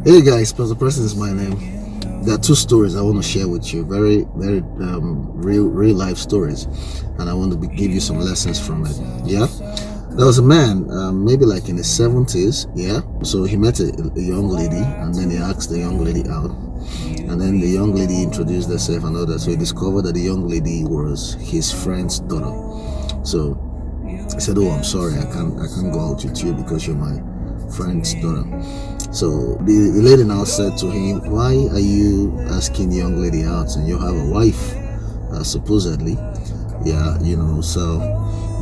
Hey guys, Pastor Preston is my name. There are two stories I want to share with you, very real life stories, and I want to give you some lessons from it. Yeah, there was a man, maybe like in his 70s. Yeah, so he met a young lady, and then he asked the young lady out, and then the young lady introduced herself and all that. So he discovered that the young lady was his friend's daughter. So he said, "Oh, I'm sorry, I can't go out with you because you're my friend's daughter." So the lady now said to him, "Why are you asking the young lady out and you have a wife, supposedly?" Yeah, so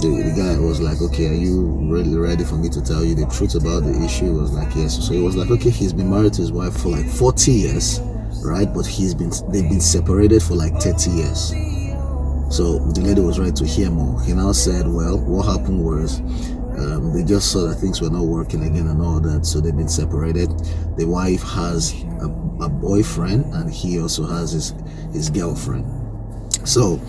the guy was like, "Okay, are you really ready for me to tell you the truth about the issue?" He was like, "Yes." So he was like, "Okay, he's been married to his wife for like 40 years, right? But they've been separated for like 30 years. So the lady was ready to hear more. He now said, "Well, what happened was they just saw that things were not working again and all that, so they've been separated. The wife has a boyfriend, and he also has his girlfriend. So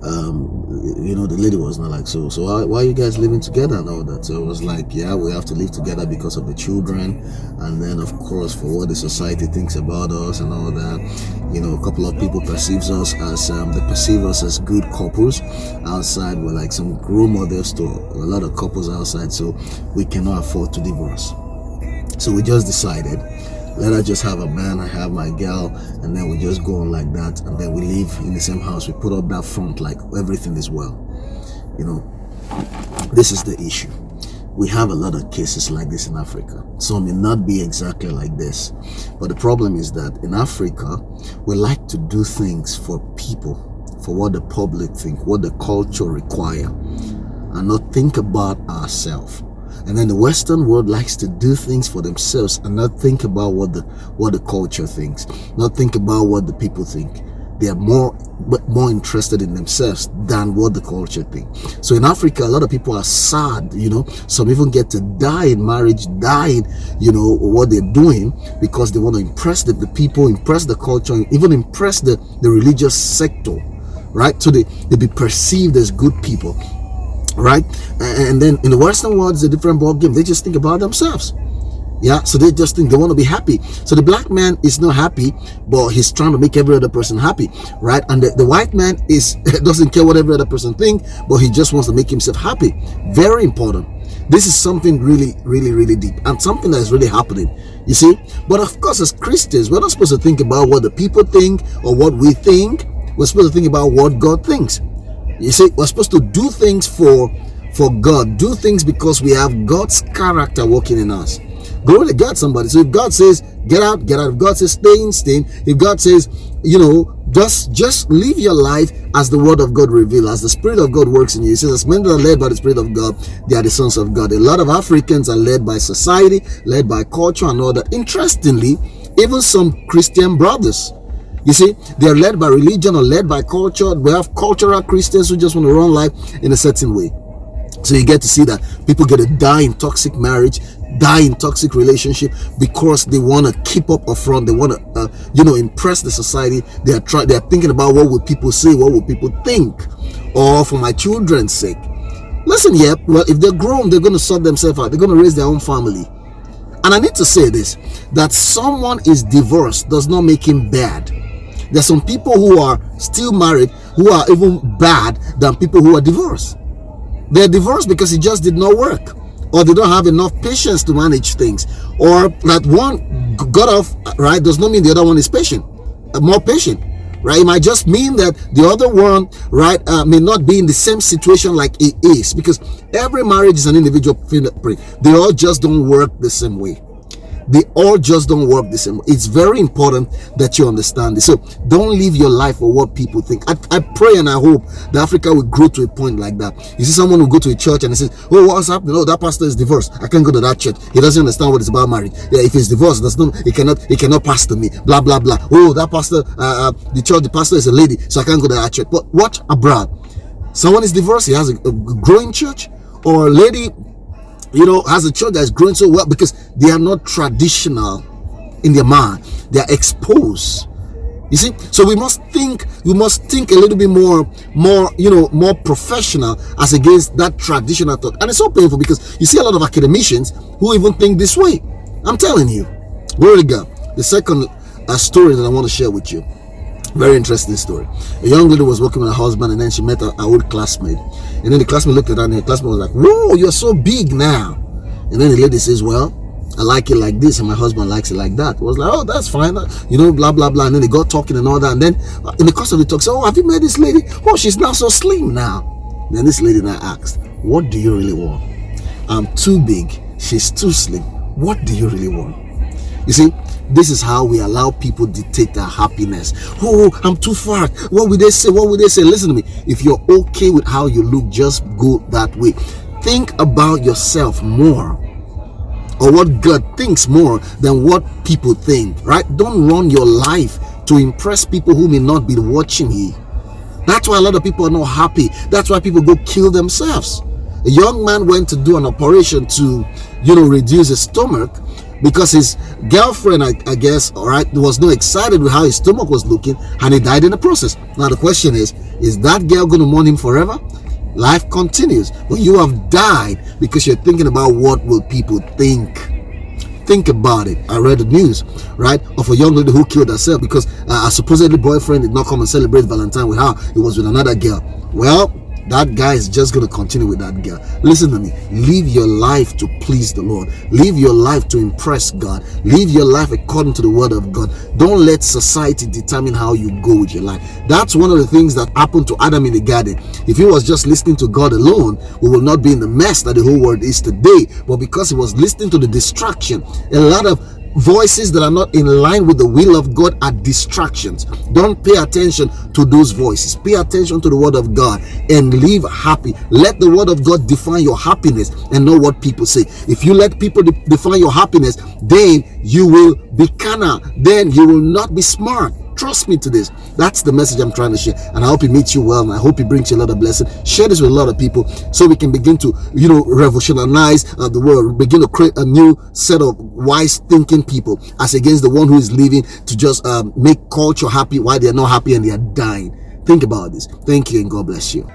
the lady was not like, so why are you guys living together and all that?" So it was like, "Yeah, we have to live together because of the children, and then of course for what the society thinks about us and all that. A couple of people perceive us as good couples outside. We're like some role models to a lot of couples outside, so we cannot afford to divorce. So we just decided, let her just have a man, I have my girl, and then we just go on like that, and then we live in the same house. We put up that front like everything is well." This is the issue. We have a lot of cases like this in Africa. Some may not be exactly like this, but the problem is that in Africa, we like to do things for people, for what the public think, what the culture require, and not think about ourselves. And then the Western world likes to do things for themselves and not think about what the culture thinks, not think about what the people think. They are more interested in themselves than what the culture thinks. So in Africa, a lot of people are sad. Some even get to die in marriage, what they're doing because they want to impress the people, impress the culture, and even impress the religious sector, right? So they be perceived as good people. Right? And then in the Western world, it's a different ball game. They just think about themselves. Yeah, so they just think they want to be happy. So the black man is not happy, but he's trying to make every other person happy, right? And the white man doesn't care what every other person thinks, but he just wants to make himself happy. Very important. This is something really, really, really deep, and something that is really happening. You see? But of course, as Christians, we're not supposed to think about what the people think or what we think. We're supposed to think about what God thinks. You see, we're supposed to do things for God, do things because we have God's character working in us. Glory to God, somebody. So if God says get out, get out. If God says stay in. If God says, just live your life as the word of God reveals, as the Spirit of God works in you. He says, as men that are led by the Spirit of God, they are the sons of God. A lot of Africans are led by society, led by culture and all that. Interestingly, even some Christian brothers, you see, they are led by religion or led by culture. We have cultural Christians who just want to run life in a certain way. So you get to see that people get to die in toxic marriage, die in toxic relationship because they want to keep up a front. They want to, impress the society. They are thinking about what will people say, what will people think, or for my children's sake. Listen here, well, if they're grown, they're going to sort themselves out. They're going to raise their own family. And I need to say this, that someone is divorced does not make him bad. There's some people who are still married who are even bad than people who are divorced. They're divorced because it just did not work, or they don't have enough patience to manage things, or that one got off, right, does not mean the other one is more patient, right? It might just mean that the other one, right, may not be in the same situation like it is, because every marriage is an individual fingerprint. They all just don't work the same way. They all just don't work the same. It's very important that you understand this. So don't live your life for what people think. I pray and I hope that Africa will grow to a point like that. You see someone who go to a church and he says, "Oh, what's happening? Oh, that pastor is divorced. I can't go to that church. He doesn't understand what it's about marriage. Yeah, if he's divorced, he cannot pastor me. Blah blah blah. Oh, that pastor, the pastor is a lady, so I can't go to that church." But watch abroad. Someone is divorced. He has a growing church, or a lady, has a church that is growing so well because they are not traditional in their mind. They are exposed. You see, so we must think a little bit more professional as against that traditional thought. And it's so painful because you see a lot of academicians who even think this way. I'm telling you. Glory to God. The second story that I want to share with you. Very interesting story. A young lady was working with her husband, and then she met her old classmate. And then the classmate looked at her, and her classmate was like, "Whoa, you're so big now." And then the lady says, "Well, I like it like this, and my husband likes it like that." It was like, "Oh, that's fine," blah blah blah. And then they got talking and all that. And then in the course of the talk, "So, oh, have you met this lady? Oh, she's now so slim now." Then this lady now asked, "What do you really want?" "I'm too big. She's too slim. What do you really want?" You see, this is how we allow people dictate our happiness. "Oh, I'm too fat. What will they say? What will they say?" Listen to me. If you're okay with how you look, just go that way. Think about yourself more, or what God thinks more than what people think, right? Don't run your life to impress people who may not be watching you. That's why a lot of people are not happy. That's why people go kill themselves. A young man went to do an operation to, reduce his stomach, because his girlfriend, I guess, all right, was not excited with how his stomach was looking, and he died in the process. Now the question is that girl going to mourn him forever? Life continues, but you have died because you're thinking about what will people think. Think about it. I read the news, right, of a young lady who killed herself because a supposedly boyfriend did not come and celebrate Valentine with her. It was with another girl. Well, that guy is just going to continue with that girl. Listen to me. Live your life to please the Lord. Live your life to impress God. Live your life according to the word of God. Don't let society determine how you go with your life. That's one of the things that happened to Adam in the garden. If he was just listening to God alone, we will not be in the mess that the whole world is today. But because he was listening to the distraction, a lot of voices that are not in line with the will of God are distractions. Don't pay attention to those voices. Pay attention to the word of God and live happy. Let the word of God define your happiness and not what people say. If you let people define your happiness, then you will be carnal. Then you will not be smart. Trust me to this. That's the message I'm trying to share, and I hope it meets you well, and I hope it brings you a lot of blessing. Share this with a lot of people so we can begin to revolutionize the world, begin to create a new set of wise thinking people as against the one who is living to just make culture happy while they're not happy and they are dying. Think about this. Thank you, and God bless you.